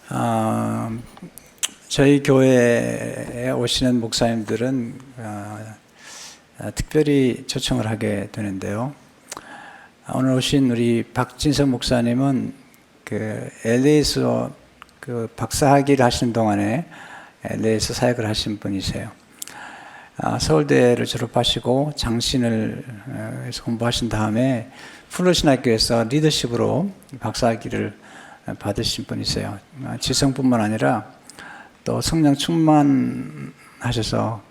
어, 저희 교회에 오시는 목사님들은 특별히 초청을 하게 되는데요. 오늘 오신 우리 박진석 목사님은 LA에서 박사학위를 하시는 동안에 LA에서 사역을 하신 분이세요. 서울대를 졸업하시고 장신을 해서 공부하신 다음에 플러신학교에서 리더십으로 박사학위를 받으신 분이세요. 지성뿐만 아니라 또 성령 충만하셔서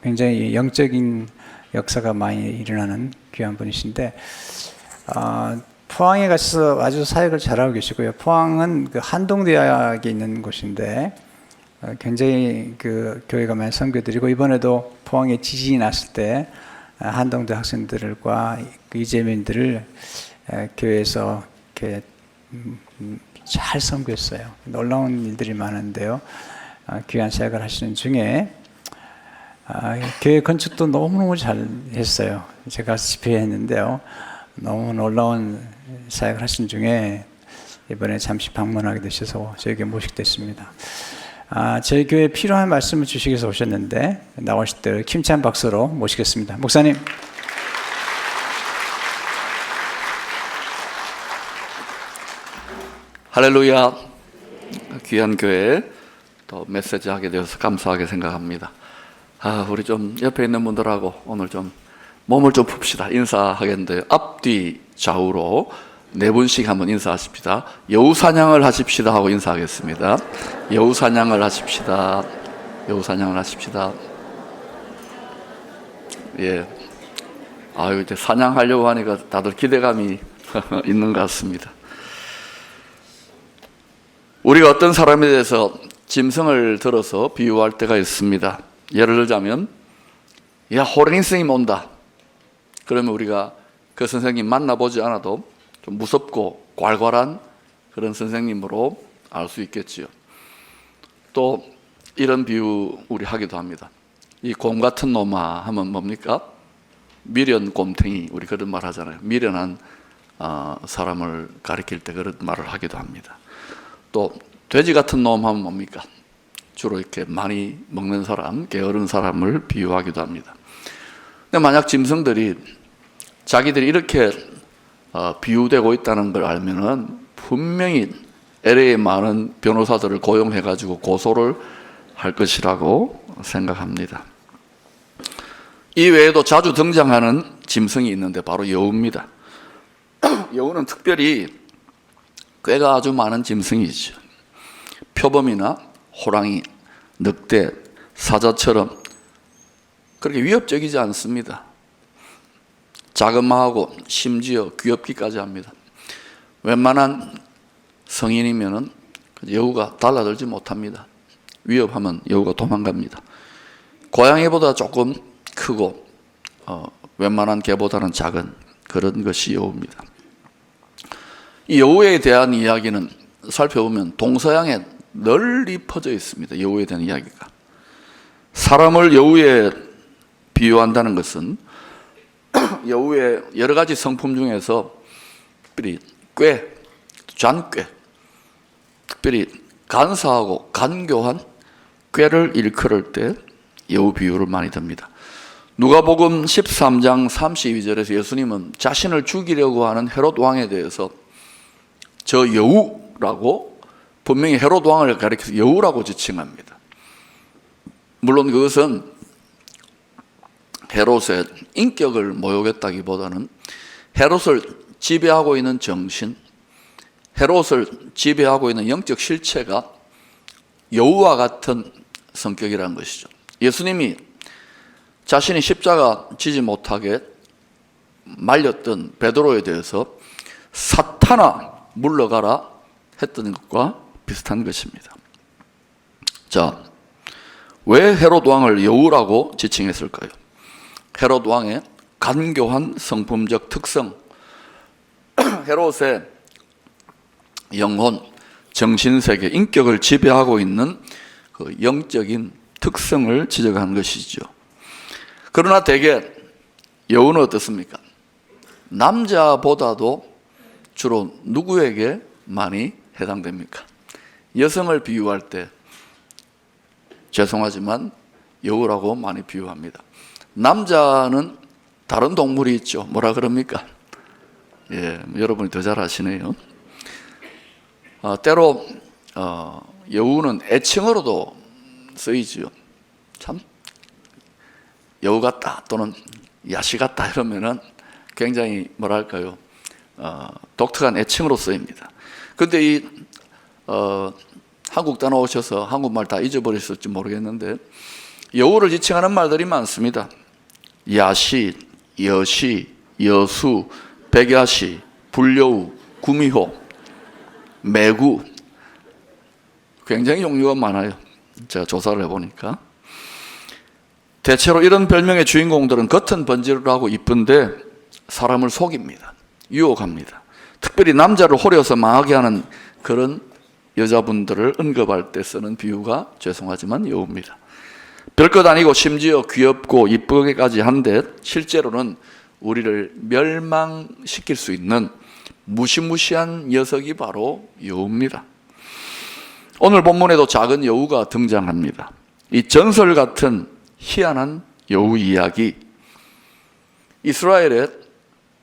굉장히 영적인 역사가 많이 일어나는 귀한 분이신데, 포항에 가셔서 아주 사역을 잘하고 계시고요. 포항은 한동대학이 있는 곳인데 굉장히 교회가 많이 선교드리고, 이번에도 포항에 지진이 났을 때 한동대 학생들과 이재민들을 교회에서 이렇게 잘 선교했어요. 놀라운 일들이 많은데요. 귀한 사역을 하시는 중에 교회 건축도 너무너무 잘 했어요. 제가 집회했는데요. 너무 놀라운 사역을 하신 중에 이번에 잠시 방문하게 되셔서 저에게 모식됐습니다. 저희 교회에 필요한 말씀을 주시기 위해서 오셨는데, 나오실 때 힘찬 박수로 모시겠습니다. 목사님. 할렐루야. 귀한 교회 또 메시지 하게 되어서 감사하게 생각합니다. 우리 좀 옆에 있는 분들하고 오늘 좀 몸을 좀 풉시다. 인사하겠는데요. 앞뒤 좌우로 네 분씩 한번 인사하십시다. 여우사냥을 하십시다 하고 인사하겠습니다. 여우사냥을 하십시다. 여우사냥을 하십시다. 예. 이제 사냥하려고 하니까 다들 기대감이 있는 것 같습니다. 우리가 어떤 사람에 대해서 짐승을 들어서 비유할 때가 있습니다. 예를 들자면, 호랭이 선생님 온다. 그러면 우리가 그 선생님 만나보지 않아도 좀 무섭고 괄괄한 그런 선생님으로 알 수 있겠지요. 또 이런 비유 우리 하기도 합니다. 이 곰 같은 놈아 하면 뭡니까? 미련 곰탱이, 우리 그런 말 하잖아요. 미련한 사람을 가리킬 때 그런 말을 하기도 합니다. 또 돼지 같은 놈 하면 뭡니까? 주로 이렇게 많이 먹는 사람, 게으른 사람을 비유하기도 합니다. 근데 만약 짐승들이 자기들이 이렇게 비유되고 있다는 걸 알면은 분명히 LA에 많은 변호사들을 고용해가지고 고소를 할 것이라고 생각합니다. 이 외에도 자주 등장하는 짐승이 있는데 바로 여우입니다. 여우는 특별히 꾀가 아주 많은 짐승이죠. 표범이나 호랑이, 늑대, 사자처럼 그렇게 위협적이지 않습니다. 자그마하고 심지어 귀엽기까지 합니다. 웬만한 성인이면은 여우가 달라들지 못합니다. 위협하면 여우가 도망갑니다. 고양이보다 조금 크고 웬만한 개보다는 작은 그런 것이 여우입니다. 이 여우에 대한 이야기는 살펴보면 동서양에 널리 퍼져 있습니다. 여우에 대한 이야기가. 사람을 여우에 비유한다는 것은 여우의 여러 가지 성품 중에서 특별히 꾀, 잔꾀, 특별히 간사하고 간교한 꾀를 일컬을 때 여우 비유를 많이 듭니다. 누가복음 13장 32절에서 예수님은 자신을 죽이려고 하는 헤롯 왕에 대해서 저 여우라고 분명히 헤롯 왕을 가리켜서 여우라고 지칭합니다. 물론 그것은 헤롯의 인격을 모욕했다기보다는 헤롯을 지배하고 있는 정신, 헤롯을 지배하고 있는 영적 실체가 여우와 같은 성격이라는 것이죠. 예수님이 자신이 십자가 지지 못하게 말렸던 베드로에 대해서 사탄아 물러가라 했던 것과 비슷한 것입니다. 자, 왜 헤롯 왕을 여우라고 지칭했을까요? 헤롯 왕의 간교한 성품적 특성, 헤롯의 영혼, 정신세계, 인격을 지배하고 있는 그 영적인 특성을 지적한 것이죠. 그러나 대개 여우는 어떻습니까? 남자보다도 주로 누구에게 많이 해당됩니까? 여성을 비유할 때 죄송하지만 여우라고 많이 비유합니다. 남자는 다른 동물이 있죠. 뭐라 그럽니까? 예, 여러분이 더 잘 아시네요. 때로 여우는 애칭으로도 쓰이지요. 참 여우 같다 또는 야시 같다 이러면은 굉장히 뭐랄까요, 독특한 애칭으로 쓰입니다. 그런데 이 한국 따라오셔서 한국말 다 잊어버리셨을지 모르겠는데 여우를 지칭하는 말들이 많습니다. 야시, 여시, 여수, 백야시, 불여우, 구미호, 매구, 굉장히 종류가 많아요. 제가 조사를 해보니까 대체로 이런 별명의 주인공들은 겉은 번지르르하고 이쁜데 사람을 속입니다. 유혹합니다. 특별히 남자를 호려서 망하게 하는 그런 여자분들을 언급할 때 쓰는 비유가 죄송하지만 여우입니다. 별것 아니고 심지어 귀엽고 이쁘게까지 한데 실제로는 우리를 멸망시킬 수 있는 무시무시한 녀석이 바로 여우입니다. 오늘 본문에도 작은 여우가 등장합니다. 이 전설 같은 희한한 여우 이야기, 이스라엘의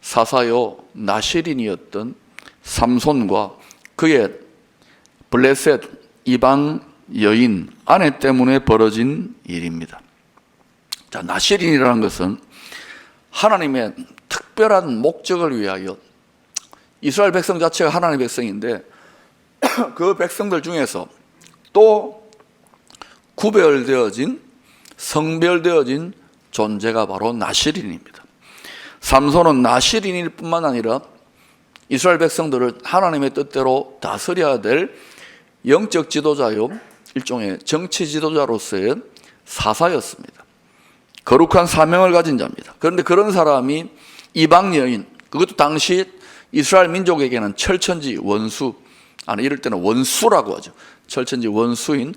사사요 나시린이었던 삼손과 그의 블레셋 이방 여인 아내 때문에 벌어진 일입니다. 자, 나시린이라는 것은 하나님의 특별한 목적을 위하여, 이스라엘 백성 자체가 하나님의 백성인데 그 백성들 중에서 또 구별되어진, 성별되어진 존재가 바로 나시린입니다. 삼손은 나시린일 뿐만 아니라 이스라엘 백성들을 하나님의 뜻대로 다스려야 될 영적 지도자요, 일종의 정치 지도자로서의 사사였습니다. 거룩한 사명을 가진 자입니다. 그런데 그런 사람이 이방 여인, 그것도 당시 이스라엘 민족에게는 철천지 원수, 아니 이럴 때는 원수라고 하죠. 철천지 원수인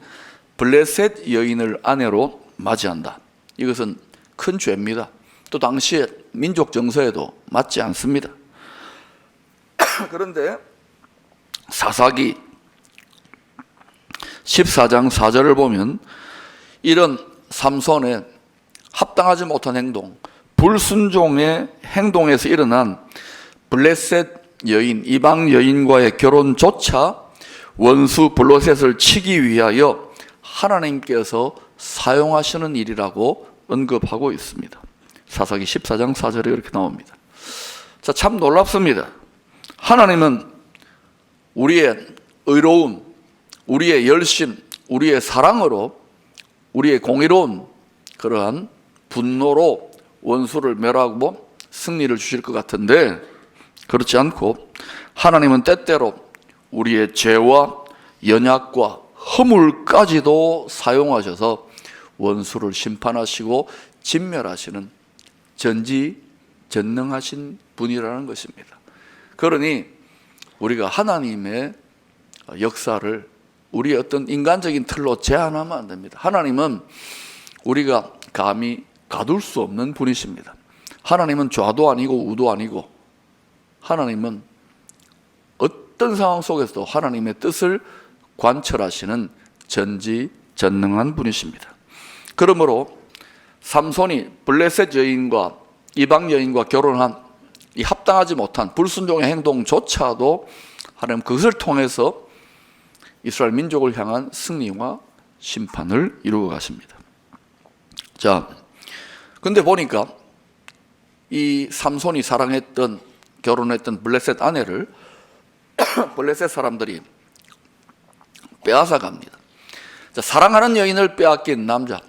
블레셋 여인을 아내로 맞이한다. 이것은 큰 죄입니다. 또 당시의 민족 정서에도 맞지 않습니다. 그런데 사사기 14장 4절을 보면 이런 삼손의 합당하지 못한 행동, 불순종의 행동에서 일어난 블레셋 여인, 이방 여인과의 결혼조차 원수 블레셋을 치기 위하여 하나님께서 사용하시는 일이라고 언급하고 있습니다. 사사기 14장 4절에 이렇게 나옵니다. 자, 참 놀랍습니다. 하나님은 우리의 의로움, 우리의 열심, 우리의 사랑으로, 우리의 공의로운 그러한 분노로 원수를 멸하고 승리를 주실 것 같은데 그렇지 않고 하나님은 때때로 우리의 죄와 연약과 허물까지도 사용하셔서 원수를 심판하시고 진멸하시는 전지전능하신 분이라는 것입니다. 그러니 우리가 하나님의 역사를 우리의 어떤 인간적인 틀로 제한하면 안 됩니다. 하나님은 우리가 감히 가둘 수 없는 분이십니다. 하나님은 좌도 아니고 우도 아니고 하나님은 어떤 상황 속에서도 하나님의 뜻을 관철하시는 전지전능한 분이십니다. 그러므로 삼손이 블레셋 여인과 이방 여인과 결혼한 이 합당하지 못한 불순종의 행동조차도 하나님 그것을 통해서 이스라엘 민족을 향한 승리와 심판을 이루어 가십니다. 자, 근데 보니까 이 삼손이 사랑했던, 결혼했던 블레셋 아내를 블레셋 사람들이 빼앗아 갑니다. 자, 사랑하는 여인을 빼앗긴 남자,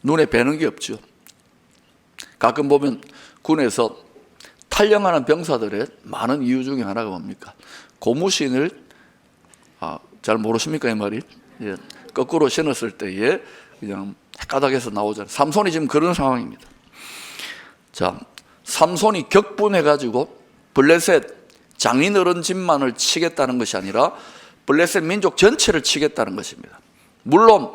눈에 뵈는 게 없죠. 가끔 보면 군에서 탈영하는 병사들의 많은 이유 중에 하나가 뭡니까? 고무신을 잘 모르십니까 이 말이? 예, 거꾸로 신었을 때에 그냥 까닥에서 나오잖아요. 삼손이 지금 그런 상황입니다. 자, 삼손이 격분해가지고 블레셋 장인어른 집만을 치겠다는 것이 아니라 블레셋 민족 전체를 치겠다는 것입니다. 물론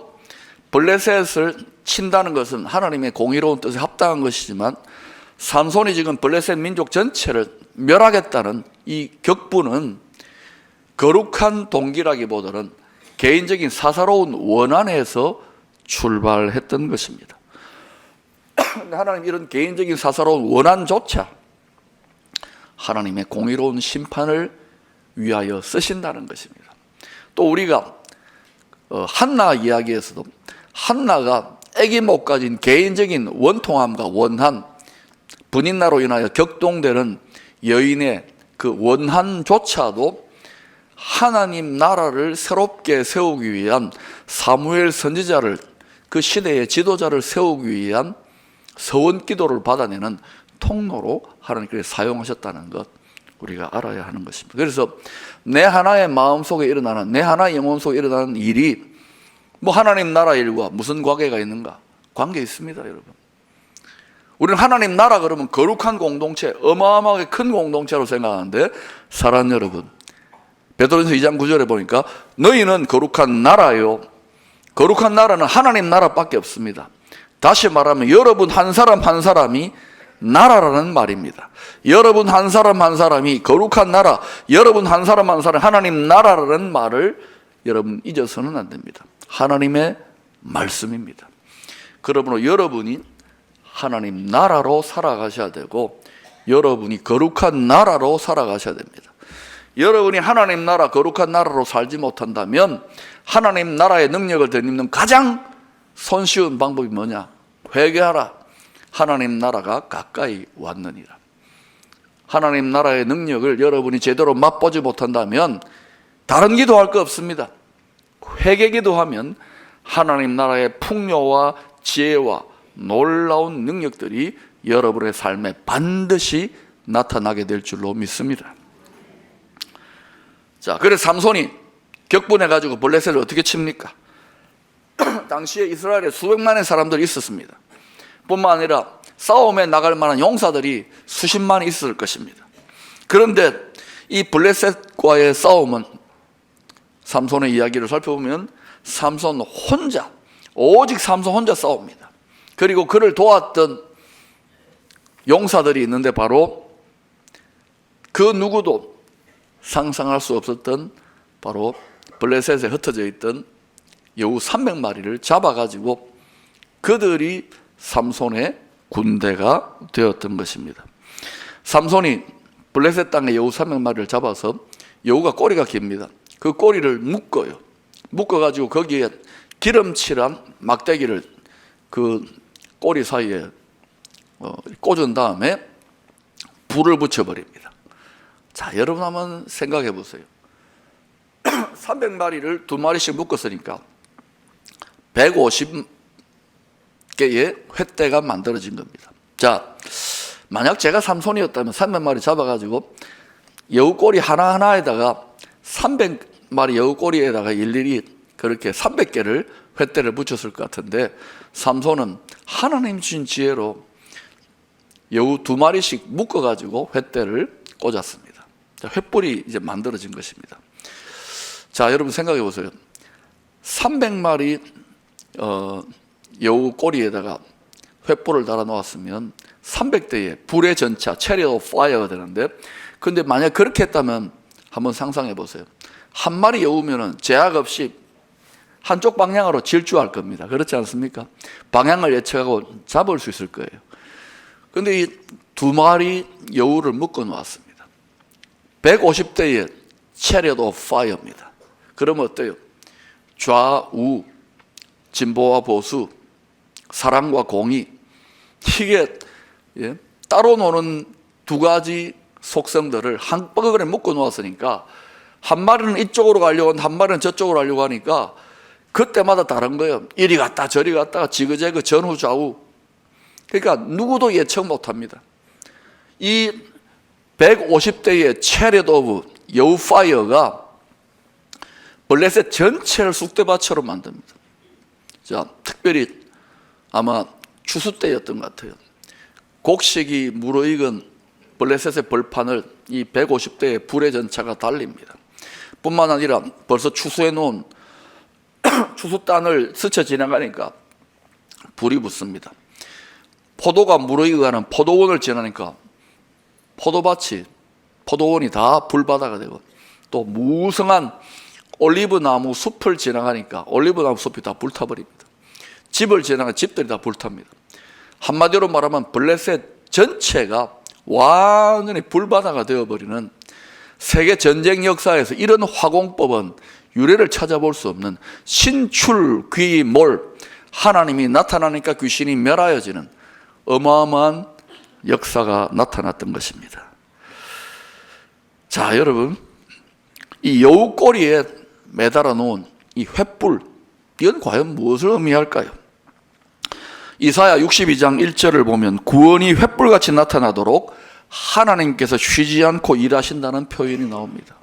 블레셋을 친다는 것은 하나님의 공의로운 뜻에 합당한 것이지만 삼손이 지금 블레셋 민족 전체를 멸하겠다는 이 격분은 거룩한 동기라기보다는 개인적인 사사로운 원한에서 출발했던 것입니다. 근데 하나님 이런 개인적인 사사로운 원한조차 하나님의 공의로운 심판을 위하여 쓰신다는 것입니다. 또 우리가 한나 이야기에서도 한나가 아기 못 가진 개인적인 원통함과 원한, 분인나로 인하여 격동되는 여인의 그 원한조차도 하나님 나라를 새롭게 세우기 위한 사무엘 선지자를, 그 시대의 지도자를 세우기 위한 서원 기도를 받아내는 통로로 하나님께서 사용하셨다는 것, 우리가 알아야 하는 것입니다. 그래서 내 하나의 마음속에 일어나는, 내 하나의 영혼 속에 일어나는 일이 뭐 하나님 나라 일과 무슨 관계가 있는가? 관계 있습니다, 여러분. 우리는 하나님 나라 그러면 거룩한 공동체, 어마어마하게 큰 공동체로 생각하는데, 사랑하는 여러분, 베드로전서 2장 9절에 보니까 너희는 거룩한 나라요. 거룩한 나라는 하나님 나라밖에 없습니다. 다시 말하면 여러분 한 사람 한 사람이 나라라는 말입니다. 여러분 한 사람 한 사람이 거룩한 나라, 여러분 한 사람 한 사람이 하나님 나라라는 말을 여러분 잊어서는 안 됩니다. 하나님의 말씀입니다. 그러므로 여러분이 하나님 나라로 살아가셔야 되고, 여러분이 거룩한 나라로 살아가셔야 됩니다. 여러분이 하나님 나라, 거룩한 나라로 살지 못한다면 하나님 나라의 능력을 덧입는 가장 손쉬운 방법이 뭐냐? 회개하라. 하나님 나라가 가까이 왔느니라. 하나님 나라의 능력을 여러분이 제대로 맛보지 못한다면 다른 기도할 거 없습니다. 회개 기도하면 하나님 나라의 풍요와 지혜와 놀라운 능력들이 여러분의 삶에 반드시 나타나게 될 줄로 믿습니다. 자, 그래서 삼손이 격분해가지고 블레셋을 어떻게 칩니까? 당시에 이스라엘에 수백만의 사람들이 있었습니다. 뿐만 아니라 싸움에 나갈 만한 용사들이 수십만이 있을 것입니다. 그런데 이 블레셋과의 싸움은, 삼손의 이야기를 살펴보면 삼손 혼자, 오직 삼손 혼자 싸웁니다. 그리고 그를 도왔던 용사들이 있는데 바로 그 누구도 상상할 수 없었던 바로 블레셋에 흩어져 있던 여우 300마리를 잡아가지고 그들이 삼손의 군대가 되었던 것입니다. 삼손이 블레셋 땅에 여우 300마리를 잡아서, 여우가 꼬리가 깁니다. 그 꼬리를 묶어요. 묶어가지고 거기에 기름칠한 막대기를 그 꼬리 사이에 꽂은 다음에 불을 붙여버립니다. 자, 여러분 한번 생각해 보세요. 300마리를 2마리씩 묶었으니까 150개의 횃대가 만들어진 겁니다. 자, 만약 제가 삼손이었다면 300마리 잡아가지고 여우 꼬리 하나하나에다가 300마리 여우 꼬리에다가 일일이 그렇게 300개를 횃대를 붙였을 것 같은데, 삼손은 하나님 주신 지혜로 여우 2마리씩 묶어가지고 횃대를 꽂았습니다. 자, 횃불이 이제 만들어진 것입니다. 자, 여러분 생각해 보세요. 300마리 여우 꼬리에다가 횃불을 달아 놓았으면 300대의 불의 전차, chariot of fire가 되는데, 근데 만약 그렇게 했다면 한번 상상해 보세요. 한 마리 여우면은 제약 없이 한쪽 방향으로 질주할 겁니다. 그렇지 않습니까? 방향을 예측하고 잡을 수 있을 거예요. 근데 이 2마리 여우를 묶어 놓았습니다. 150대의 chariot of fire입니다. 그러면 어때요? 좌우, 진보와 보수, 사랑과 공의, 이게 따로 노는 두 가지 속성들을 한꺼번에 묶어 놓았으니까, 한 마리는 이쪽으로 가려고 하고 한 마리는 저쪽으로 가려고 하니까 그때마다 다른 거예요. 이리 갔다 저리 갔다가 지그재그 전후 좌우. 그러니까 누구도 예측 못합니다. 이 150대의 chariot of 여우 파이어가 블레셋 전체를 쑥대밭처럼 만듭니다. 자, 특별히 아마 추수 때였던 것 같아요. 곡식이 무르익은 블레셋의 벌판을 이 150대의 불의 전차가 달립니다. 뿐만 아니라 벌써 추수해 놓은 추수단을 스쳐 지나가니까 불이 붙습니다. 포도가 무르익어가는 포도원을 지나니까 포도원이 다 불바다가 되고, 또 무성한 올리브 나무 숲을 지나가니까 올리브 나무 숲이 다 불타버립니다. 집을 지나가는 집들이 다 불탑니다. 한마디로 말하면 블레셋 전체가 완전히 불바다가 되어버리는, 세계 전쟁 역사에서 이런 화공법은 유래를 찾아볼 수 없는 신출귀몰, 하나님이 나타나니까 귀신이 멸하여지는 어마어마한 역사가 나타났던 것입니다. 자, 여러분, 이 여우 꼬리에 매달아 놓은 이 횃불, 이건 과연 무엇을 의미할까요? 이사야 62장 1절을 보면 구원이 횃불같이 나타나도록 하나님께서 쉬지 않고 일하신다는 표현이 나옵니다.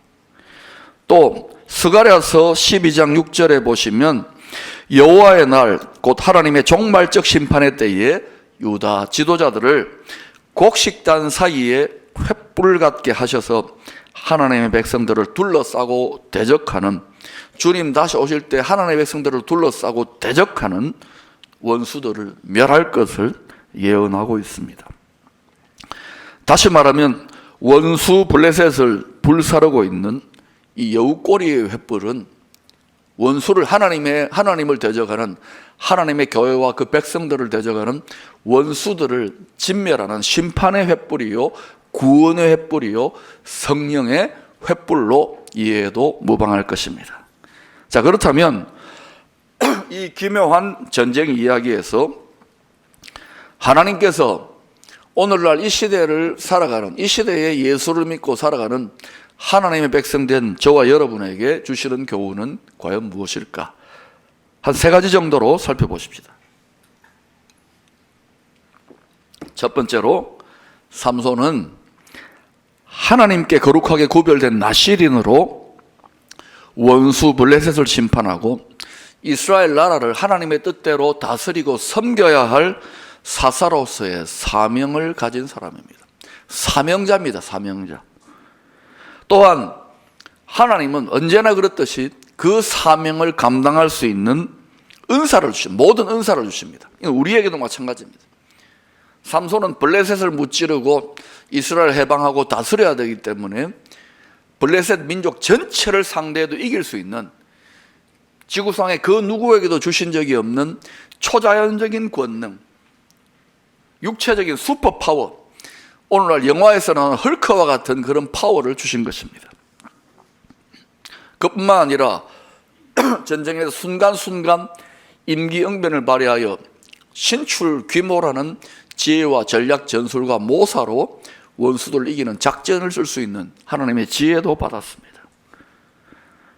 또 스가랴서 12장 6절에 보시면 여호와의 날, 곧 하나님의 종말적 심판의 때에 유다 지도자들을 곡식단 사이에 횃불 같게 하셔서 하나님의 백성들을 둘러싸고 대적하는, 주님 다시 오실 때 하나님의 백성들을 둘러싸고 대적하는 원수들을 멸할 것을 예언하고 있습니다. 다시 말하면 원수 블레셋을 불사르고 있는 이 여우꼬리의 횃불은 원수를, 하나님을 대적하는, 하나님의 교회와 그 백성들을 대적하는 원수들을 진멸하는 심판의 횃불이요, 구원의 횃불이요, 성령의 횃불로 이해해도 무방할 것입니다. 자, 그렇다면 이 기묘한 전쟁 이야기에서 하나님께서 오늘날 이 시대를 살아가는, 이 시대에 예수를 믿고 살아가는 하나님의 백성된 저와 여러분에게 주시는 교훈은 과연 무엇일까? 한 3가지 정도로 살펴보십시다. 첫 번째로, 삼손은 하나님께 거룩하게 구별된 나실인으로 원수 블레셋을 심판하고 이스라엘 나라를 하나님의 뜻대로 다스리고 섬겨야 할 사사로서의 사명을 가진 사람입니다. 사명자입니다. 사명자. 또한 하나님은 언제나 그렇듯이 그 사명을 감당할 수 있는 은사를 주십니다. 모든 은사를 주십니다. 우리에게도 마찬가지입니다. 삼손은 블레셋을 무찌르고 이스라엘 해방하고 다스려야 되기 때문에 블레셋 민족 전체를 상대해도 이길 수 있는, 지구상에 그 누구에게도 주신 적이 없는 초자연적인 권능, 육체적인 슈퍼파워, 오늘날 영화에서 나오는 헐크와 같은 그런 파워를 주신 것입니다. 그뿐만 아니라 전쟁에서 순간순간 임기응변을 발휘하여 신출귀몰하는 지혜와 전략 전술과 모사로 원수들을 이기는 작전을 쓸 수 있는 하나님의 지혜도 받았습니다.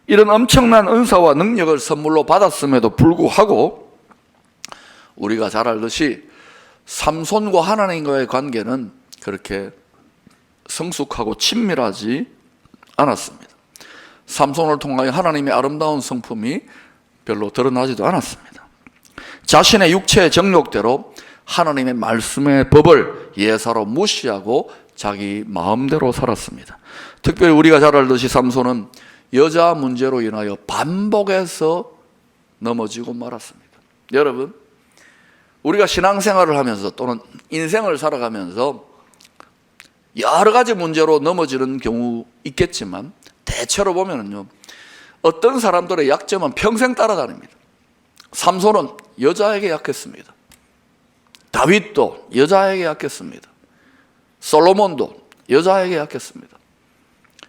이런 엄청난 은사와 능력을 선물로 받았음에도 불구하고 우리가 잘 알듯이 삼손과 하나님과의 관계는 그렇게 성숙하고 친밀하지 않았습니다. 삼손을 통하여 하나님의 아름다운 성품이 별로 드러나지도 않았습니다. 자신의 육체의 정욕대로 하나님의 말씀의 법을 예사로 무시하고 자기 마음대로 살았습니다. 특별히 우리가 잘 알듯이 삼손은 여자 문제로 인하여 반복해서 넘어지고 말았습니다. 여러분, 우리가 신앙생활을 하면서 또는 인생을 살아가면서 여러 가지 문제로 넘어지는 경우 있겠지만 대체로 보면은요, 어떤 사람들의 약점은 평생 따라다닙니다. 삼손은 여자에게 약했습니다. 다윗도 여자에게 약했습니다. 솔로몬도 여자에게 약했습니다.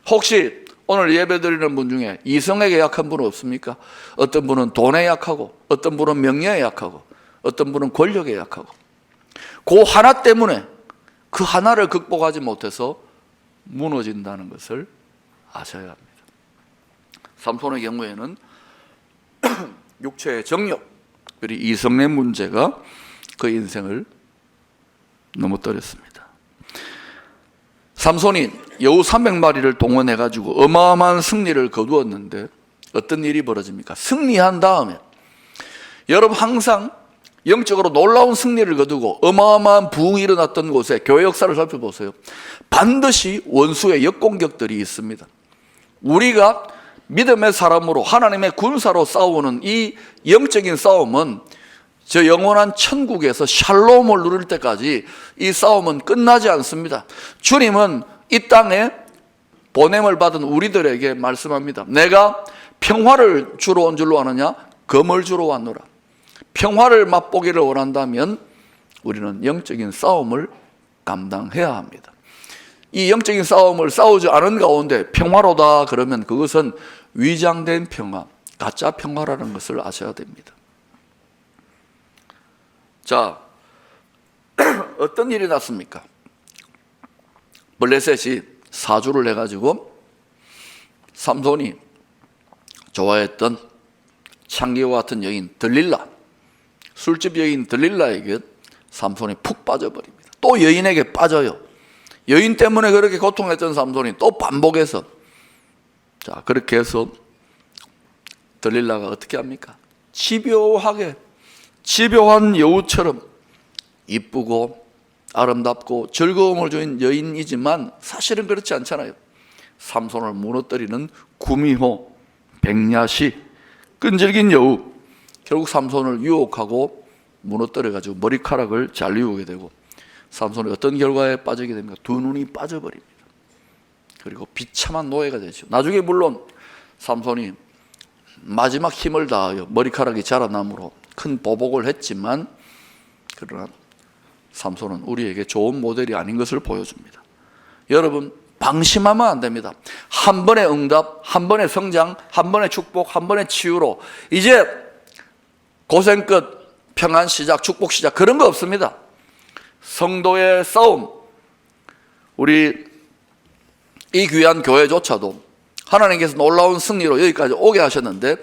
혹시 오늘 예배드리는 분 중에 이성에게 약한 분은 없습니까? 어떤 분은 돈에 약하고, 어떤 분은 명예에 약하고, 어떤 분은 권력에 약하고, 그 하나 때문에 그 하나를 극복하지 못해서 무너진다는 것을 아셔야 합니다. 삼손의 경우에는 육체의 정욕, 그리고 이성의 문제가 그 인생을 넘어뜨렸습니다. 삼손이 여우 300마리를 동원해가지고 어마어마한 승리를 거두었는데 어떤 일이 벌어집니까? 승리한 다음에, 여러분 항상 영적으로 놀라운 승리를 거두고 어마어마한 부흥이 일어났던 곳에 교회 역사를 살펴보세요. 반드시 원수의 역공격들이 있습니다. 우리가 믿음의 사람으로 하나님의 군사로 싸우는 이 영적인 싸움은 저 영원한 천국에서 샬롬을 누릴 때까지 이 싸움은 끝나지 않습니다. 주님은 이 땅에 보냄을 받은 우리들에게 말씀합니다. 내가 평화를 주러 온 줄로 아느냐? 검을 주러 왔노라. 평화를 맛보기를 원한다면 우리는 영적인 싸움을 감당해야 합니다. 이 영적인 싸움을 싸우지 않은 가운데 평화로다 그러면 그것은 위장된 평화, 가짜 평화라는 것을 아셔야 됩니다. 자, 어떤 일이 났습니까? 블레셋이 사주를 해가지고 삼손이 좋아했던 창기와 같은 여인 들릴라, 술집 여인 들릴라에게 삼손이 푹 빠져버립니다. 또 여인에게 빠져요. 여인 때문에 그렇게 고통했던 삼손이 또 반복해서, 자, 그렇게 해서 들릴라가 어떻게 합니까? 집요한 여우처럼 이쁘고 아름답고 즐거움을 주는 여인이지만 사실은 그렇지 않잖아요. 삼손을 무너뜨리는 구미호, 백야시, 끈질긴 여우, 결국 삼손을 유혹하고 무너뜨려가지고 머리카락을 잘리우게 되고 삼손이 어떤 결과에 빠지게 됩니까? 두 눈이 빠져버립니다. 그리고 비참한 노예가 되죠. 나중에 물론 삼손이 마지막 힘을 다하여 머리카락이 자라남으로 큰 보복을 했지만, 그러나 삼손은 우리에게 좋은 모델이 아닌 것을 보여줍니다. 여러분, 방심하면 안 됩니다. 한 번의 응답, 한 번의 성장, 한 번의 축복, 한 번의 치유로 이제 고생 끝, 평안 시작, 축복 시작, 그런 거 없습니다. 성도의 싸움, 우리 이 귀한 교회조차도 하나님께서 놀라운 승리로 여기까지 오게 하셨는데,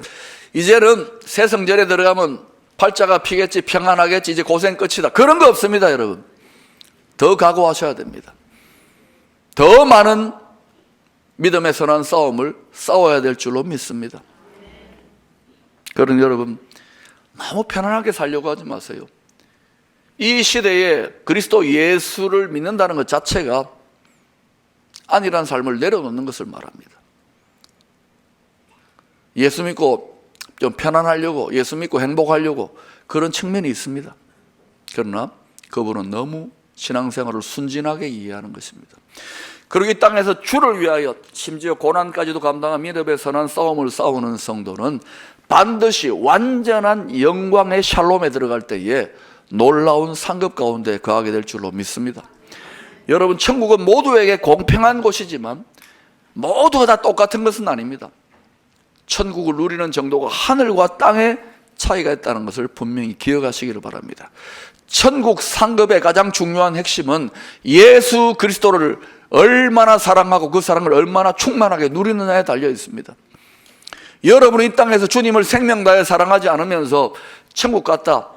이제는 새 성전에 들어가면 팔자가 피겠지, 평안하겠지, 이제 고생 끝이다, 그런 거 없습니다. 여러분, 더 각오하셔야 됩니다. 더 많은 믿음의 선한 싸움을 싸워야 될 줄로 믿습니다. 그러니 여러분, 너무 편안하게 살려고 하지 마세요. 이 시대에 그리스도 예수를 믿는다는 것 자체가 안일한 삶을 내려놓는 것을 말합니다. 예수 믿고 좀 편안하려고, 예수 믿고 행복하려고 그런 측면이 있습니다. 그러나 그분은 너무 신앙생활을 순진하게 이해하는 것입니다. 그리고 이 땅에서 주를 위하여 심지어 고난까지도 감당한 믿음의 선한 싸움을 싸우는 성도는 반드시 완전한 영광의 샬롬에 들어갈 때에 놀라운 상급 가운데 거하게 될 줄로 믿습니다. 여러분, 천국은 모두에게 공평한 곳이지만 모두가 다 똑같은 것은 아닙니다. 천국을 누리는 정도가 하늘과 땅의 차이가 있다는 것을 분명히 기억하시기를 바랍니다. 천국 상급의 가장 중요한 핵심은 예수 그리스도를 얼마나 사랑하고 그 사랑을 얼마나 충만하게 누리느냐에 달려 있습니다. 여러분이 이 땅에서 주님을 생명 다해 사랑하지 않으면서 천국 갔다,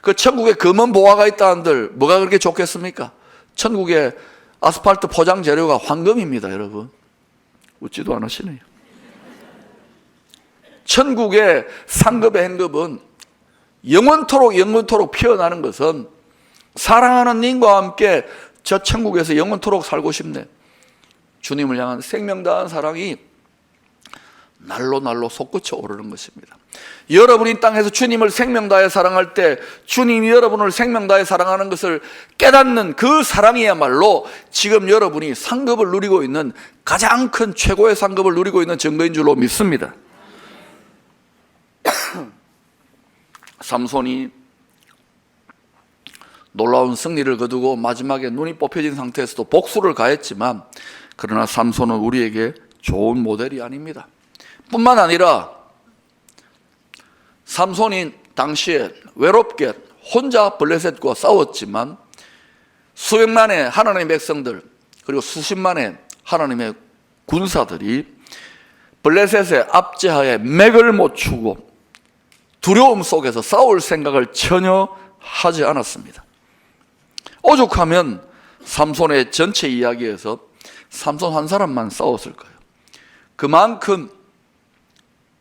그 천국에 금은 보화가 있다 한들 뭐가 그렇게 좋겠습니까? 천국의 아스팔트 포장 재료가 황금입니다. 여러분, 웃지도 않으시네요. 천국의 상급의 행급은 영원토록 피어나는 것은 사랑하는 님과 함께 저 천국에서 영원토록 살고 싶네, 주님을 향한 생명 다한 사랑이 날로 솟구쳐 오르는 것입니다. 여러분이 이 땅에서 주님을 생명 다해 사랑할 때 주님이 여러분을 생명 다해 사랑하는 것을 깨닫는 그 사랑이야말로 지금 여러분이 상급을 누리고 있는 가장 큰 최고의 상급을 누리고 있는 증거인 줄로 믿습니다. 삼손이 놀라운 승리를 거두고 마지막에 눈이 뽑혀진 상태에서도 복수를 가했지만, 그러나 삼손은 우리에게 좋은 모델이 아닙니다. 뿐만 아니라 삼손이 당시에 외롭게 혼자 블레셋과 싸웠지만 수백만의 하나님의 백성들 그리고 수십만의 하나님의 군사들이 블레셋의 압제하에 맥을 못 추고 두려움 속에서 싸울 생각을 전혀 하지 않았습니다. 오죽하면 삼손의 전체 이야기에서 삼손 한 사람만 싸웠을 거예요. 그만큼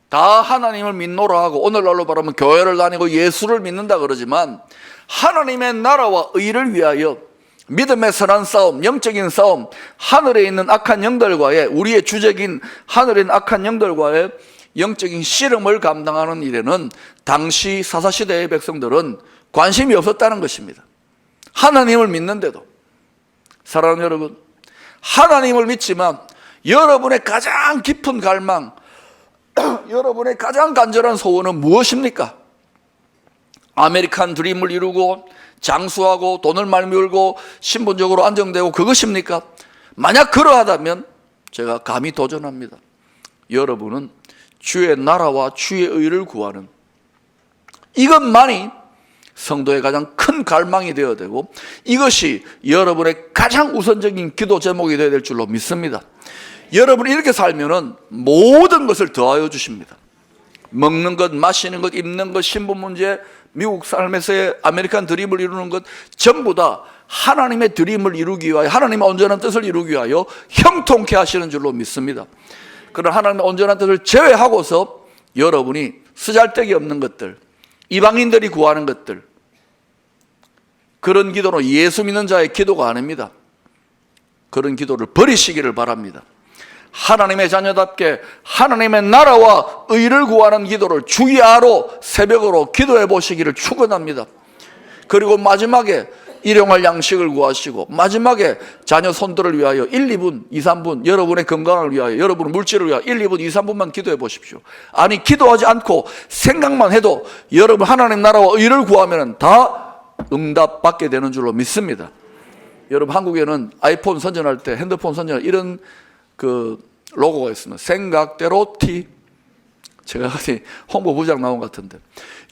다 하나님을 믿노라 하고 오늘날로 말하면 교회를 다니고 예수를 믿는다 그러지만 하나님의 나라와 의를 위하여 믿음의 선한 싸움, 영적인 싸움, 하늘에 있는 악한 영들과의, 우리의 주적인 하늘에 있는 악한 영들과의 영적인 씨름을 감당하는 일에는 당시 사사시대의 백성들은 관심이 없었다는 것입니다. 하나님을 믿는데도. 사랑하는 여러분, 하나님을 믿지만 여러분의 가장 깊은 갈망, 여러분의 가장 간절한 소원은 무엇입니까? 아메리칸 드림을 이루고 장수하고 돈을 많이 벌고 신분적으로 안정되고 그것입니까? 만약 그러하다면 제가 감히 도전합니다. 여러분은 주의 나라와 주의 의를 구하는 이것만이 성도의 가장 큰 갈망이 되어야 되고 이것이 여러분의 가장 우선적인 기도 제목이 되어야 될 줄로 믿습니다. 여러분이 이렇게 살면은 모든 것을 더하여 주십니다. 먹는 것, 마시는 것, 입는 것, 신분 문제, 미국 삶에서의 아메리칸 드림을 이루는 것 전부 다 하나님의 드림을 이루기 위하여 하나님의 온전한 뜻을 이루기 위하여 형통케 하시는 줄로 믿습니다. 그런 하나님의 온전한 뜻을 제외하고서 여러분이 쓰잘데기 없는 것들, 이방인들이 구하는 것들, 그런 기도는 예수 믿는 자의 기도가 아닙니다. 그런 기도를 버리시기를 바랍니다. 하나님의 자녀답게 하나님의 나라와 의를 구하는 기도를 주야로 새벽으로 기도해 보시기를 축원합니다. 그리고 마지막에 일용할 양식을 구하시고 마지막에 자녀 손들을 위하여 1, 2분, 2, 3분 여러분의 건강을 위하여 여러분의 물질을 위하여 1, 2분, 2, 3분만 기도해 보십시오. 아니 기도하지 않고 생각만 해도 여러분 하나님 나라와 의를 구하면 다 응답받게 되는 줄로 믿습니다. 여러분 한국에는 아이폰 선전할 때 핸드폰 선전할 때 이런 그 로고가 있습니다. 생각대로 T. 제가 어디 홍보부장 나온 것 같은데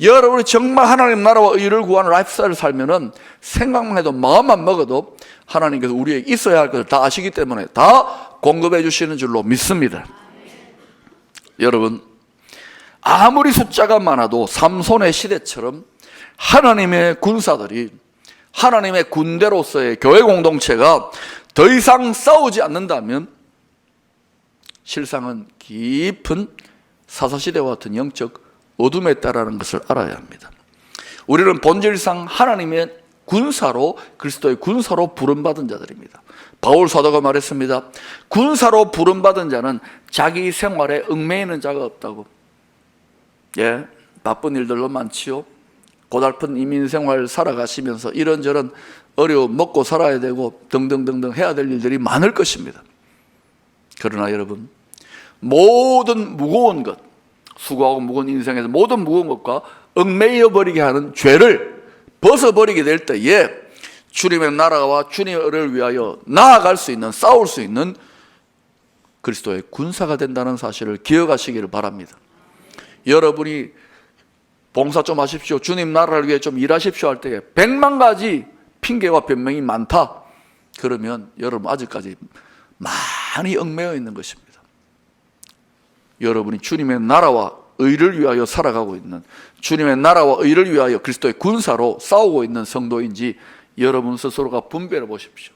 여러분이 정말 하나님 나라와 의를 구하는 라이프스타일을 살면은 생각만 해도 마음만 먹어도 하나님께서 우리에게 있어야 할 것을 다 아시기 때문에 다 공급해 주시는 줄로 믿습니다. 여러분 아무리 숫자가 많아도 삼손의 시대처럼 하나님의 군사들이 하나님의 군대로서의 교회 공동체가 더 이상 싸우지 않는다면 실상은 깊은 사사시대와 같은 영적 어둠에 있다는 것을 알아야 합니다. 우리는 본질상 하나님의 군사로 그리스도의 군사로 부름받은 자들입니다. 바울 사도가 말했습니다. 군사로 부름받은 자는 자기 생활에 얽매이는 자가 없다고. 예, 바쁜 일들로 많지요. 고달픈 이민생활 살아가시면서 이런저런 어려움 먹고 살아야 되고 등등등등 해야 될 일들이 많을 것입니다. 그러나 여러분 모든 무거운 것 수고하고 무거운 인생에서 모든 무거운 것과 얽매여 버리게 하는 죄를 벗어버리게 될 때에 주님의 나라와 주님을 위하여 나아갈 수 있는 싸울 수 있는 그리스도의 군사가 된다는 사실을 기억하시기를 바랍니다. 여러분이 봉사 좀 하십시오. 주님 나라를 위해 좀 일하십시오 할 때에 100만 가지 핑계와 변명이 많다. 그러면 여러분 아직까지 많이 얽매여 있는 것입니다. 여러분이 주님의 나라와 의를 위하여 살아가고 있는 주님의 나라와 의를 위하여 그리스도의 군사로 싸우고 있는 성도인지 여러분 스스로가 분별해 보십시오.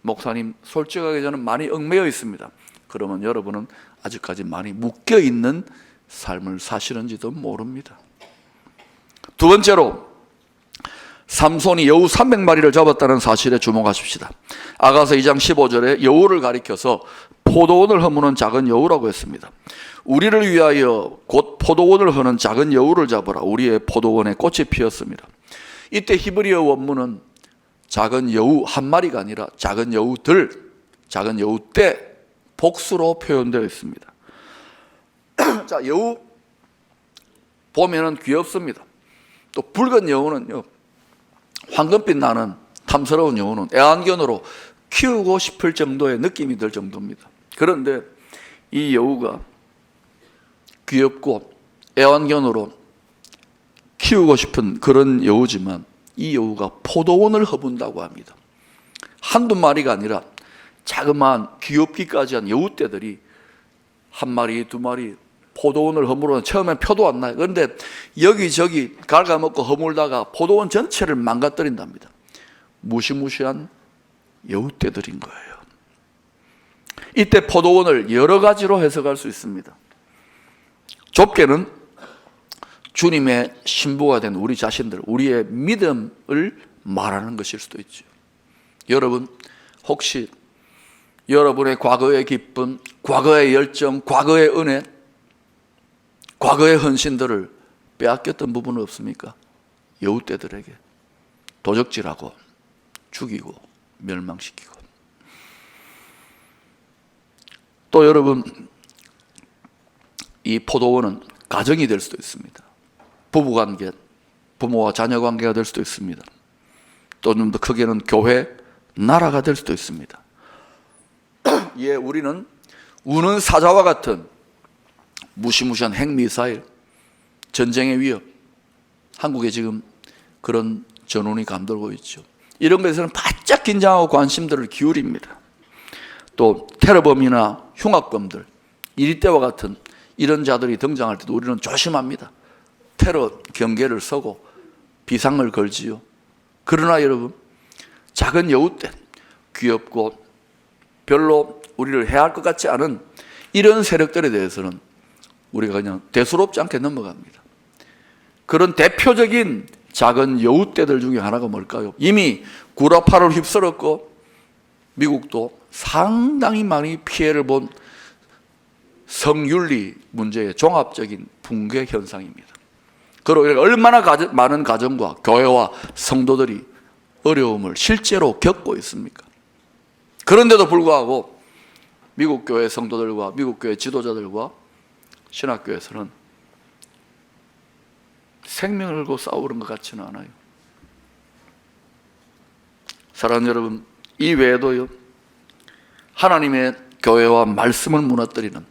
목사님 솔직하게 저는 많이 얽매여 있습니다. 그러면 여러분은 아직까지 많이 묶여 있는 삶을 사시는지도 모릅니다. 두 번째로 삼손이 여우 300마리를 잡았다는 사실에 주목하십시다. 아가서 2장 15절에 여우를 가리켜서 포도원을 허무는 작은 여우라고 했습니다. 우리를 위하여 곧 포도원을 허는 작은 여우를 잡으라. 우리의 포도원에 꽃이 피었습니다. 이때 히브리어 원문은 작은 여우 한 마리가 아니라 작은 여우들, 작은 여우떼 복수로 표현되어 있습니다. 자, 여우 보면은 귀엽습니다. 또 붉은 여우는요, 황금빛 나는 탐스러운 여우는 애완견으로 키우고 싶을 정도의 느낌이 들 정도입니다. 그런데 이 여우가 귀엽고 애완견으로 키우고 싶은 그런 여우지만 이 여우가 포도원을 허문다고 합니다. 한두 마리가 아니라 자그마한 귀엽기까지 한 여우떼들이 한 마리, 두 마리 포도원을 허물어 처음엔 표도 안 나요. 그런데 여기저기 갉아먹고 허물다가 포도원 전체를 망가뜨린답니다. 무시무시한 여우떼들인 거예요. 이때 포도원을 여러 가지로 해석할 수 있습니다. 좁게는 주님의 신부가 된 우리 자신들, 우리의 믿음을 말하는 것일 수도 있죠. 여러분, 혹시 여러분의 과거의 기쁨, 과거의 열정, 과거의 은혜, 과거의 헌신들을 빼앗겼던 부분은 없습니까? 여우떼들에게 도적질하고 죽이고 멸망시키고. 또 여러분, 이 포도원은 가정이 될 수도 있습니다. 부부관계, 부모와 자녀관계가 될 수도 있습니다. 또는 더 크게는 교회, 나라가 될 수도 있습니다. 예, 우리는 우는 사자와 같은 무시무시한 핵미사일, 전쟁의 위협, 한국에 지금 그런 전운이 감돌고 있죠. 이런 것에서는 바짝 긴장하고 관심들을 기울입니다. 또 테러범이나 흉악범들, 이리떼와 같은 이런 자들이 등장할 때도 우리는 조심합니다. 테러 경계를 서고 비상을 걸지요. 그러나 여러분, 작은 여우떼, 귀엽고 별로 우리를 해할 것 같지 않은 이런 세력들에 대해서는 우리가 그냥 대수롭지 않게 넘어갑니다. 그런 대표적인 작은 여우떼들 중에 하나가 뭘까요? 이미 구라파를 휩쓸었고 미국도 상당히 많이 피해를 본 성윤리 문제의 종합적인 붕괴 현상입니다. 그리고 얼마나 많은 가정과 교회와 성도들이 어려움을 실제로 겪고 있습니까? 그런데도 불구하고 미국 교회 성도들과 미국 교회 지도자들과 신학교에서는 생명을 걸고 싸우는 것 같지는 않아요. 사랑하는 여러분, 이 외에도요, 하나님의 교회와 말씀을 무너뜨리는,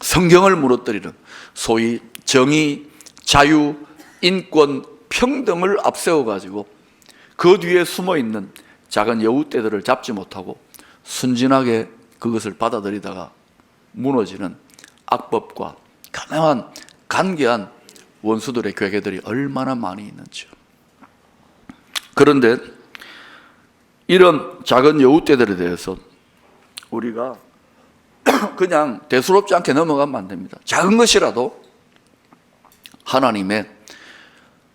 성경을 무너뜨리는 소위 정의, 자유, 인권, 평등을 앞세워가지고 그 뒤에 숨어있는 작은 여우떼들을 잡지 못하고 순진하게 그것을 받아들이다가 무너지는 악법과 가명한 간계한 원수들의 괴계들이 얼마나 많이 있는지요. 그런데 이런 작은 여우떼들에 대해서 우리가 그냥 대수롭지 않게 넘어가면 안 됩니다. 작은 것이라도 하나님의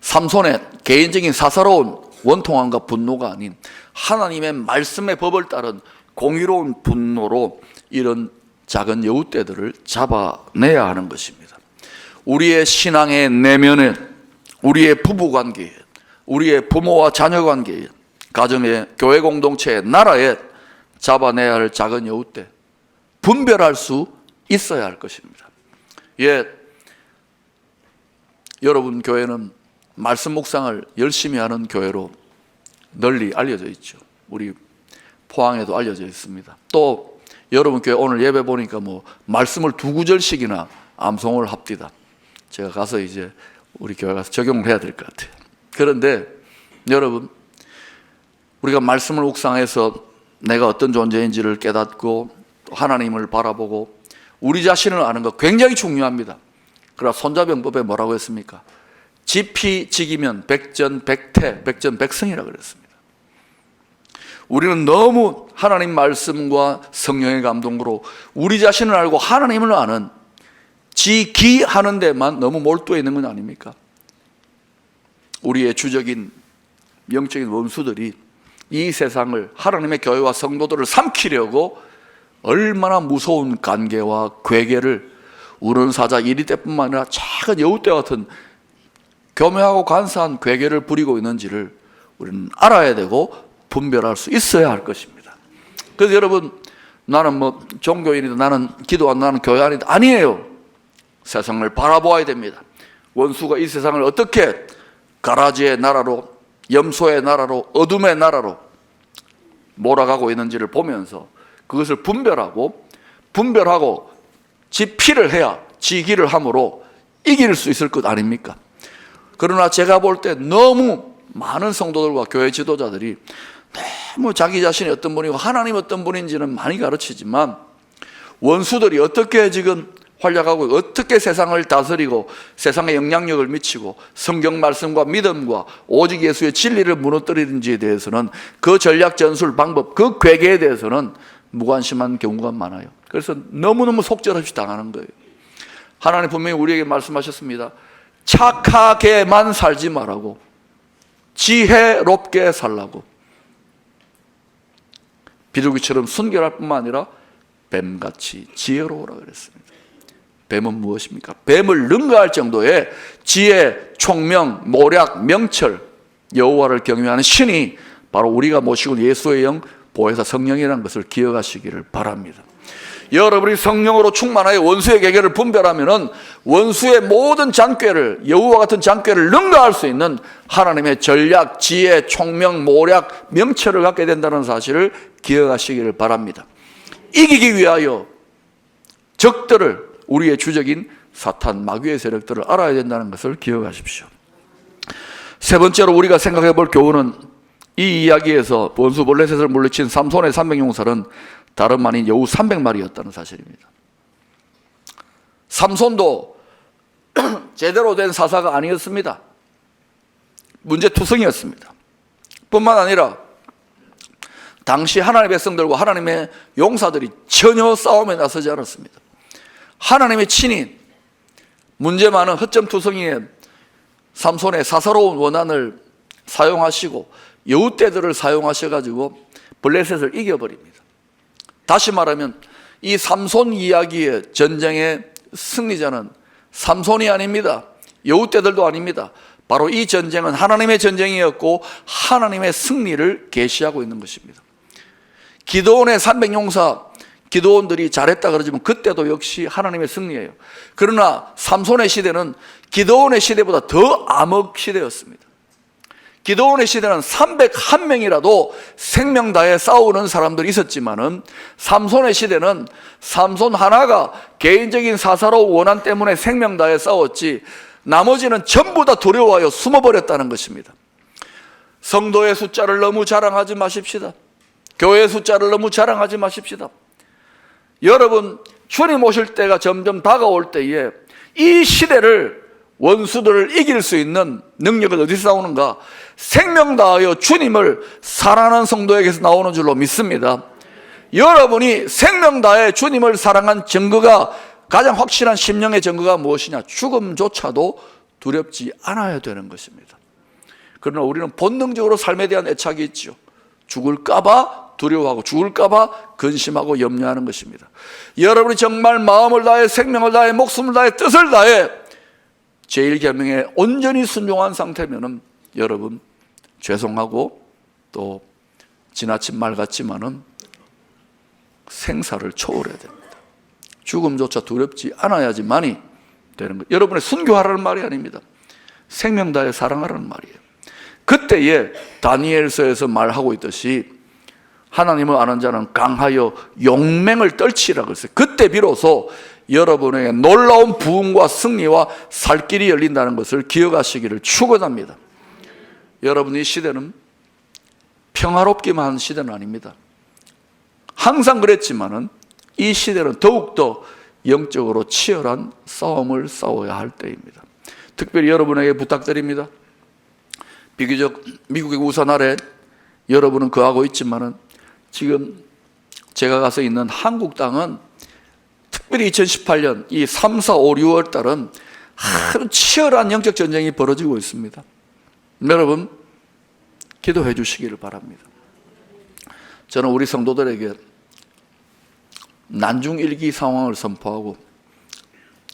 삼손의 개인적인 사사로운 원통함과 분노가 아닌 하나님의 말씀의 법을 따른 공의로운 분노로 이런 작은 여우떼들을 잡아내야 하는 것입니다. 우리의 신앙의 내면에, 우리의 부부관계에, 우리의 부모와 자녀관계에, 가정의, 교회 공동체에, 나라에 잡아내야 할 작은 여우떼, 분별할 수 있어야 할 것입니다. 예, 여러분 교회는 말씀 묵상을 열심히 하는 교회로 널리 알려져 있죠. 우리 포항에도 알려져 있습니다. 또 여러분 교회 오늘 예배 보니까 말씀을 2구절씩이나 암송을 합디다. 제가 가서 이제 우리 교회 가서 적용을 해야 될 것 같아요. 그런데 여러분, 우리가 말씀을 묵상해서 내가 어떤 존재인지를 깨닫고 하나님을 바라보고 우리 자신을 아는 것 굉장히 중요합니다. 그러나 손자병법에 뭐라고 했습니까? 지피지기면 백전백태, 백전백승이라고 그랬습니다. 우리는 너무 하나님 말씀과 성령의 감동으로 우리 자신을 알고 하나님을 아는 지기하는 데만 너무 몰두해 있는 건 아닙니까? 우리의 주적인 영적인 원수들이 이 세상을, 하나님의 교회와 성도들을 삼키려고 얼마나 무서운 관계와 괴계를 우는 사자 이리떼뿐만 아니라 작은 여우떼 같은 교묘하고 간사한 괴계를 부리고 있는지를 우리는 알아야 되고 분별할 수 있어야 할 것입니다. 그래서 여러분, 나는 종교인이다, 나는 기도한, 나는 교회 아니에요. 세상을 바라보아야 됩니다. 원수가 이 세상을 어떻게 가라지의 나라로, 염소의 나라로, 어둠의 나라로 몰아가고 있는지를 보면서 그것을 분별하고 지피를 해야 지기를 함으로 이길 수 있을 것 아닙니까? 그러나 제가 볼 때 너무 많은 성도들과 교회 지도자들이 너무 자기 자신이 어떤 분이고 하나님 어떤 분인지는 많이 가르치지만 원수들이 어떻게 지금 활약하고 어떻게 세상을 다스리고 세상에 영향력을 미치고 성경 말씀과 믿음과 오직 예수의 진리를 무너뜨리는지에 대해서는 그 전략 전술 방법, 그 괴계에 대해서는 무관심한 경우가 많아요. 그래서 너무너무 속절없이 당하는 거예요. 하나님 분명히 우리에게 말씀하셨습니다. 착하게만 살지 말라고, 지혜롭게 살라고. 비둘기처럼 순결할 뿐만 아니라 뱀같이 지혜로우라 그랬습니다. 뱀은 무엇입니까? 뱀을 능가할 정도의 지혜, 총명, 모략, 명철, 여호와를 경외하는 신이 바로 우리가 모시고 예수의 영, 보혜사 성령이라는 것을 기억하시기를 바랍니다. 여러분이 성령으로 충만하여 원수의 계계를 분별하면은 원수의 모든 잔꾀를, 여우와 같은 잔꾀를 능가할 수 있는 하나님의 전략, 지혜, 총명, 모략, 명철을 갖게 된다는 사실을 기억하시기를 바랍니다. 이기기 위하여 적들을, 우리의 주적인 사탄, 마귀의 세력들을 알아야 된다는 것을 기억하십시오. 세 번째로 우리가 생각해 볼 교훈은, 이 이야기에서 원수 블레셋을 물리친 삼손의 300용사는 다름 아닌 여우 300마리였다는 사실입니다. 삼손도 제대로 된 사사가 아니었습니다. 문제투성이었습니다. 뿐만 아니라 당시 하나님의 백성들과 하나님의 용사들이 전혀 싸움에 나서지 않았습니다. 하나님의 친히 문제 많은 허점투성이의 삼손의 사사로운 원한을 사용하시고 여우떼들을 사용하셔가지고 블레셋을 이겨버립니다. 다시 말하면 이 삼손 이야기의 전쟁의 승리자는 삼손이 아닙니다. 여우떼들도 아닙니다. 바로 이 전쟁은 하나님의 전쟁이었고 하나님의 승리를 계시하고 있는 것입니다. 기드온의 300용사, 기드온들이 잘했다 그러지만 그때도 역시 하나님의 승리예요. 그러나 삼손의 시대는 기드온의 시대보다 더 암흑 시대였습니다. 기드온의 시대는 301명이라도 생명 다해 싸우는 사람들이 있었지만은 삼손의 시대는 삼손 하나가 개인적인 사사로운 원한 때문에 생명 다해 싸웠지 나머지는 전부 다 두려워하여 숨어버렸다는 것입니다. 성도의 숫자를 너무 자랑하지 마십시다. 교회의 숫자를 너무 자랑하지 마십시다. 여러분, 주님 오실 때가 점점 다가올 때에 이 시대를, 원수들을 이길 수 있는 능력은 어디서 나오는가? 생명 다하여 주님을 사랑하는 성도에게서 나오는 줄로 믿습니다. 여러분이 생명 다해 주님을 사랑한 증거가, 가장 확실한 심령의 증거가 무엇이냐? 죽음조차도 두렵지 않아야 되는 것입니다. 그러나 우리는 본능적으로 삶에 대한 애착이 있죠. 죽을까봐 두려워하고 죽을까봐 근심하고 염려하는 것입니다. 여러분이 정말 마음을 다해, 생명을 다해, 목숨을 다해, 뜻을 다해 제1계명에 온전히 순종한 상태면은 여러분, 죄송하고 또 지나친 말 같지만은 생사를 초월해야 됩니다. 죽음조차 두렵지 않아야지만이 되는 거예요. 여러분의 순교하라는 말이 아닙니다. 생명 다해 사랑하라는 말이에요. 그때에 다니엘서에서 말하고 있듯이 하나님을 아는 자는 강하여 용맹을 떨치라 그랬어요. 그때 비로소 여러분에게 놀라운 부흥과 승리와 살 길이 열린다는 것을 기억하시기를 축원합니다. 여러분, 이 시대는 평화롭기만 한 시대는 아닙니다. 항상 그랬지만은 이 시대는 더욱더 영적으로 치열한 싸움을 싸워야 할 때입니다. 특별히 여러분에게 부탁드립니다. 비교적 미국의 우산 아래 여러분은 거하고 있지만은 지금 제가 가서 있는 한국 땅은 특별히 2018년 이 3, 4, 5, 6월 달은 아주 치열한 영적 전쟁이 벌어지고 있습니다. 여러분, 기도해 주시기를 바랍니다. 저는 우리 성도들에게 난중일기 상황을 선포하고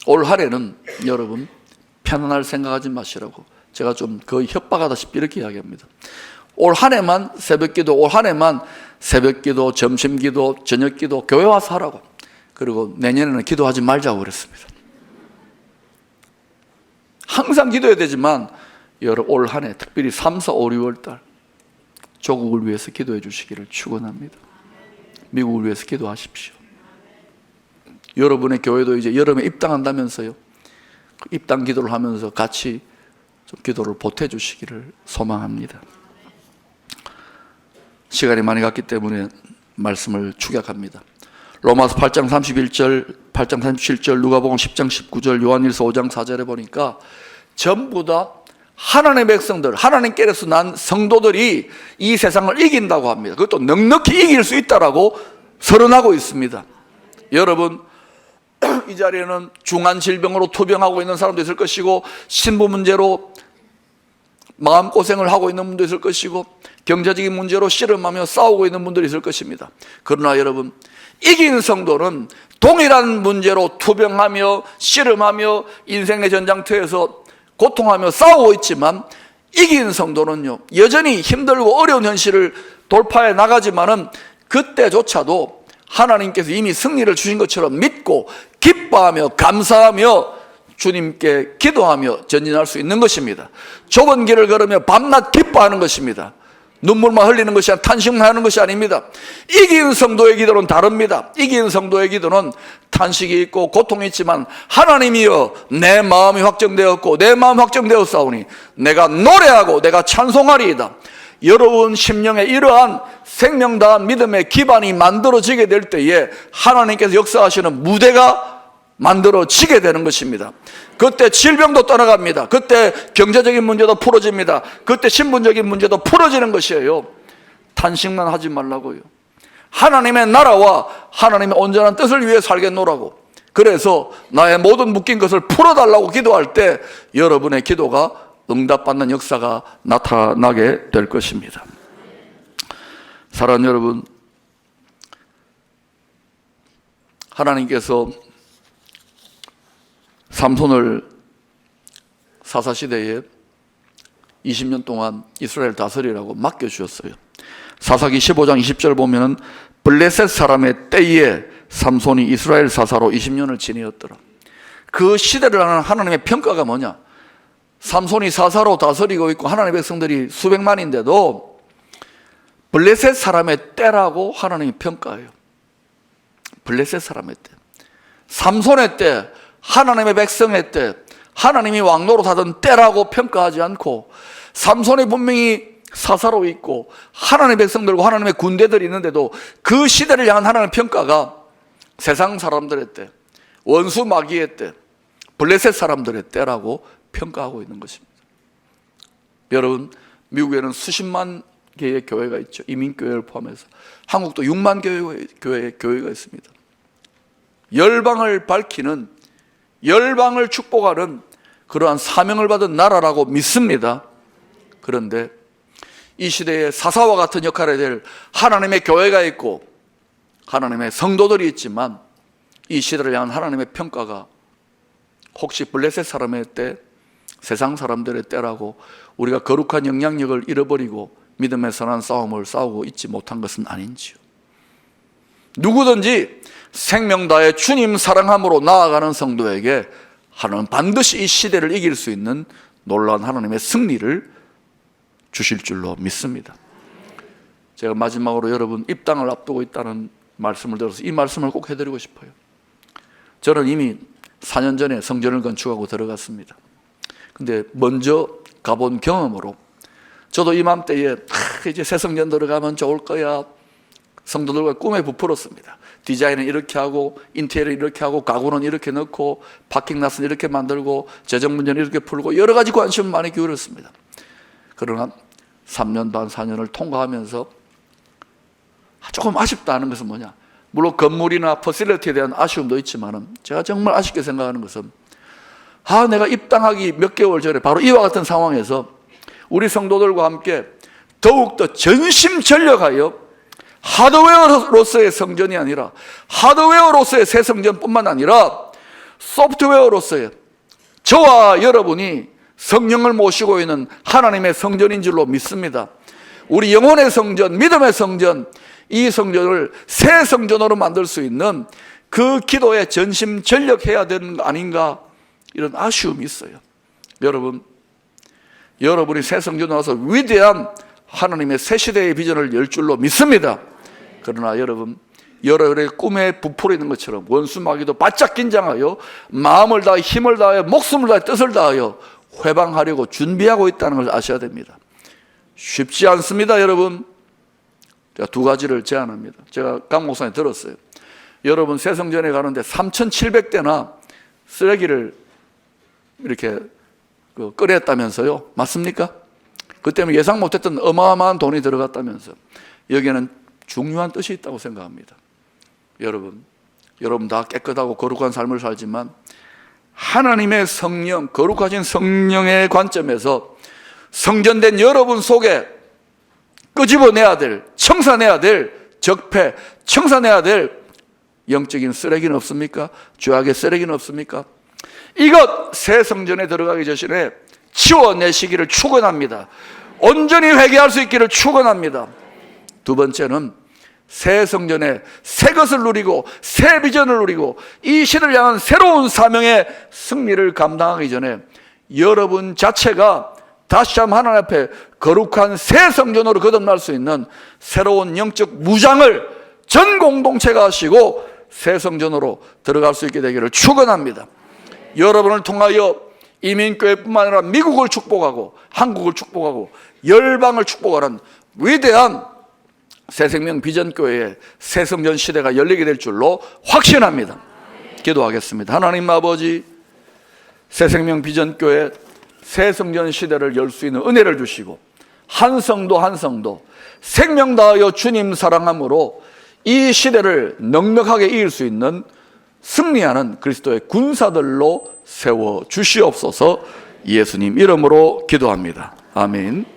올 한해는 여러분 편안할 생각하지 마시라고 제가 좀 거의 협박하다시피 이렇게 이야기합니다. 올 한해만 새벽기도, 올 한해만 새벽기도, 점심기도, 저녁기도, 교회 와서 하라고. 그리고 내년에는 기도하지 말자고 그랬습니다. 항상 기도해야 되지만 여러분, 올 한해 특별히 3, 4, 5, 6월 달 조국을 위해서 기도해 주시기를 축원합니다. 미국을 위해서 기도하십시오. 여러분의 교회도 이제 여름에 입당한다면서요. 입당 기도를 하면서 같이 좀 기도를 보태 주시기를 소망합니다. 시간이 많이 갔기 때문에 말씀을 축약합니다. 로마서 8장 31절, 8장 37절, 누가복음 10장 19절, 요한일서 5장 4절에 보니까 전부 다 하나님의 백성들, 하나님께서 난 성도들이 이 세상을 이긴다고 합니다. 그것도 넉넉히 이길 수 있다라고 선언하고 있습니다. 여러분, 이 자리에는 중한 질병으로 투병하고 있는 사람도 있을 것이고, 신부 문제로 마음고생을 하고 있는 분도 있을 것이고, 경제적인 문제로 씨름하며 싸우고 있는 분들이 있을 것입니다. 그러나 여러분, 이긴 성도는 동일한 문제로 투병하며 씨름하며 인생의 전장터에서 고통하며 싸우고 있지만, 이긴 성도는요 여전히 힘들고 어려운 현실을 돌파해 나가지만은 그때조차도 하나님께서 이미 승리를 주신 것처럼 믿고 기뻐하며 감사하며 주님께 기도하며 전진할 수 있는 것입니다. 좁은 길을 걸으며 밤낮 기뻐하는 것입니다. 눈물만 흘리는 것이 아니라 탄식만 하는 것이 아닙니다. 이기는 성도의 기도는 다릅니다. 이기는 성도의 기도는 탄식이 있고 고통이 있지만 하나님이여 내 마음이 확정되었고 내 마음 확정되었사오니 내가 노래하고 내가 찬송하리이다. 여러분 심령에 이러한 생명 다한 믿음의 기반이 만들어지게 될 때에 하나님께서 역사하시는 무대가 만들어지게 되는 것입니다. 그때 질병도 떠나갑니다. 그때 경제적인 문제도 풀어집니다. 그때 신분적인 문제도 풀어지는 것이에요. 탄식만 하지 말라고요. 하나님의 나라와 하나님의 온전한 뜻을 위해 살겠노라고. 그래서 나의 모든 묶인 것을 풀어달라고 기도할 때 여러분의 기도가 응답받는 역사가 나타나게 될 것입니다. 사랑하는 여러분, 하나님께서 삼손을 사사시대에 20년 동안 이스라엘 다스리라고 맡겨주셨어요. 사사기 15장 20절 보면은 블레셋 사람의 때에 삼손이 이스라엘 사사로 20년을 지내었더라. 그 시대를 하는 하나님의 평가가 뭐냐? 삼손이 사사로 다스리고 있고 하나님의 백성들이 수백만인데도 블레셋 사람의 때라고 하나님이 평가해요. 블레셋 사람의 때, 삼손의 때, 하나님의 백성의 때, 하나님이 왕노릇하던 때라고 평가하지 않고 삼손이 분명히 사사로 있고 하나님의 백성들과 하나님의 군대들이 있는데도 그 시대를 향한 하나님의 평가가 세상 사람들의 때, 원수 마귀의 때, 블레셋 사람들의 때라고 평가하고 있는 것입니다. 여러분, 미국에는 수십만 개의 교회가 있죠. 이민교회를 포함해서. 한국도 6만 개의 교회가 있습니다. 열방을 밝히는, 열방을 축복하는 그러한 사명을 받은 나라라고 믿습니다. 그런데 이 시대에 사사와 같은 역할을 해야 될 하나님의 교회가 있고 하나님의 성도들이 있지만 이 시대를 향한 하나님의 평가가 혹시 블레셋 사람의 때, 세상 사람들의 때라고 우리가 거룩한 영향력을 잃어버리고 믿음의 선한 싸움을 싸우고 있지 못한 것은 아닌지요. 누구든지 생명 다해 주님 사랑함으로 나아가는 성도에게 하나님은 반드시 이 시대를 이길 수 있는 놀라운 하나님의 승리를 주실 줄로 믿습니다. 제가 마지막으로 여러분 입당을 앞두고 있다는 말씀을 들어서 이 말씀을 꼭 해드리고 싶어요. 저는 이미 4년 전에 성전을 건축하고 들어갔습니다. 근데 먼저 가본 경험으로 저도 이맘때에 이제 새 성전 들어가면 좋을 거야, 성도들과 꿈에 부풀었습니다. 디자인은 이렇게 하고 인테리어는 이렇게 하고 가구는 이렇게 넣고 파킹 랏은 이렇게 만들고 재정 문제는 이렇게 풀고 여러 가지 관심을 많이 기울였습니다. 그러나 3년 반 4년을 통과하면서 조금 아쉽다는 것은 뭐냐, 물론 건물이나 퍼실리티에 대한 아쉬움도 있지만 제가 정말 아쉽게 생각하는 것은 내가 입당하기 몇 개월 전에 바로 이와 같은 상황에서 우리 성도들과 함께 더욱더 전심전력하여 하드웨어로서의 성전이 아니라 하드웨어로서의 새 성전뿐만 아니라 소프트웨어로서의 저와 여러분이 성령을 모시고 있는 하나님의 성전인 줄로 믿습니다. 우리 영혼의 성전, 믿음의 성전, 이 성전을 새 성전으로 만들 수 있는 그 기도에 전심전력해야 되는 거 아닌가, 이런 아쉬움이 있어요. 여러분이 새 성전에 와서 위대한 하나님의 새 시대의 비전을 열 줄로 믿습니다. 그러나 여러분의 꿈에 부풀어 있는 것처럼 원수 마귀도 바짝 긴장하여 마음을 다해 힘을 다하여 목숨을 다해 뜻을 다하여 회방하려고 준비하고 있다는 걸 아셔야 됩니다. 쉽지 않습니다. 여러분, 제가 두 가지를 제안합니다. 제가 강 목사님 들었어요. 여러분 새 성전에 가는데 3,700대나 쓰레기를 이렇게 꺼냈다면서요. 맞습니까? 그 때문에 예상 못했던 어마어마한 돈이 들어갔다면서. 여기에는 중요한 뜻이 있다고 생각합니다. 여러분 다 깨끗하고 거룩한 삶을 살지만 하나님의 성령, 거룩하신 성령의 관점에서 성전된 여러분 속에 끄집어내야 될, 청산해야 될 적폐, 청산해야 될 영적인 쓰레기는 없습니까? 죄악의 쓰레기는 없습니까? 이것 새 성전에 들어가기 전에 치워내시기를 축원합니다. 온전히 회개할 수 있기를 축원합니다. 두 번째는 새 성전에 새 것을 누리고 새 비전을 누리고 이 시대를 향한 새로운 사명의 승리를 감당하기 전에 여러분 자체가 다시 한번 하나님 앞에 거룩한 새 성전으로 거듭날 수 있는 새로운 영적 무장을 전 공동체가 하시고 새 성전으로 들어갈 수 있게 되기를 축원합니다. 여러분을 통하여 이민교회뿐만 아니라 미국을 축복하고 한국을 축복하고 열방을 축복하는 위대한 새생명 비전교회의 새성전 시대가 열리게 될 줄로 확신합니다. 기도하겠습니다. 하나님 아버지, 새생명 비전교회 새성전 시대를 열 수 있는 은혜를 주시고 한 성도 한 성도 생명 다하여 주님 사랑함으로 이 시대를 넉넉하게 이길 수 있는 승리하는 그리스도의 군사들로 세워 주시옵소서. 예수님 이름으로 기도합니다. 아멘.